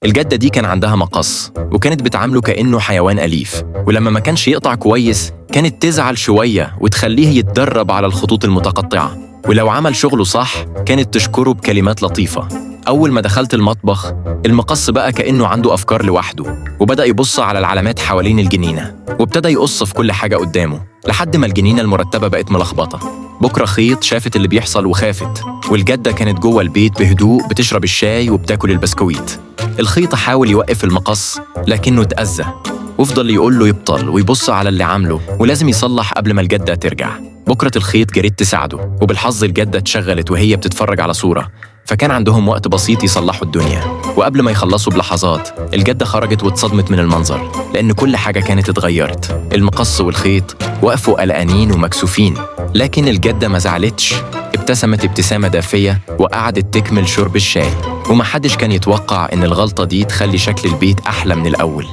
الجدة دي كان عندها مقص وكانت بتعامله كأنه حيوان أليف، ولما ما كانش يقطع كويس كانت تزعل شوية وتخليه يتدرب على الخطوط المتقطعة، ولو عمل شغله صح كانت تشكره بكلمات لطيفة. أول ما دخلت المطبخ المقص بقى كأنه عنده أفكار لوحده، وبدأ يبص على العلامات حوالين الجنينة وابتدى يقص في كل حاجة قدامه لحد ما الجنينة المرتبة بقت ملخبطة. بكرة خيط شافت اللي بيحصل وخافت، والجدة كانت جوه البيت بهدوء بتشرب الشاي وبتاكل البسكويت. الخيط حاول يوقف المقص لكنه اتأذى وفضل يقول له يبطل ويبص على اللي عامله ولازم يصلح قبل ما الجدة ترجع. بكرة الخيط جريت تساعده، وبالحظ الجدة اتشغلت وهي بتتفرج على صورة، فكان عندهم وقت بسيط يصلحوا الدنيا. وقبل ما يخلصوا بلحظات الجدة خرجت واتصدمت من المنظر لأن كل حاجة كانت اتغيرت. المقص والخيط وقفوا قلقانين ومكسوفين، لكن الجدة ما زعلتش، ابتسمت ابتسامة دافية وقعدت تكمل شرب الشاي. ومحدش كان يتوقع إن الغلطة دي تخلي شكل البيت أحلى من الأول.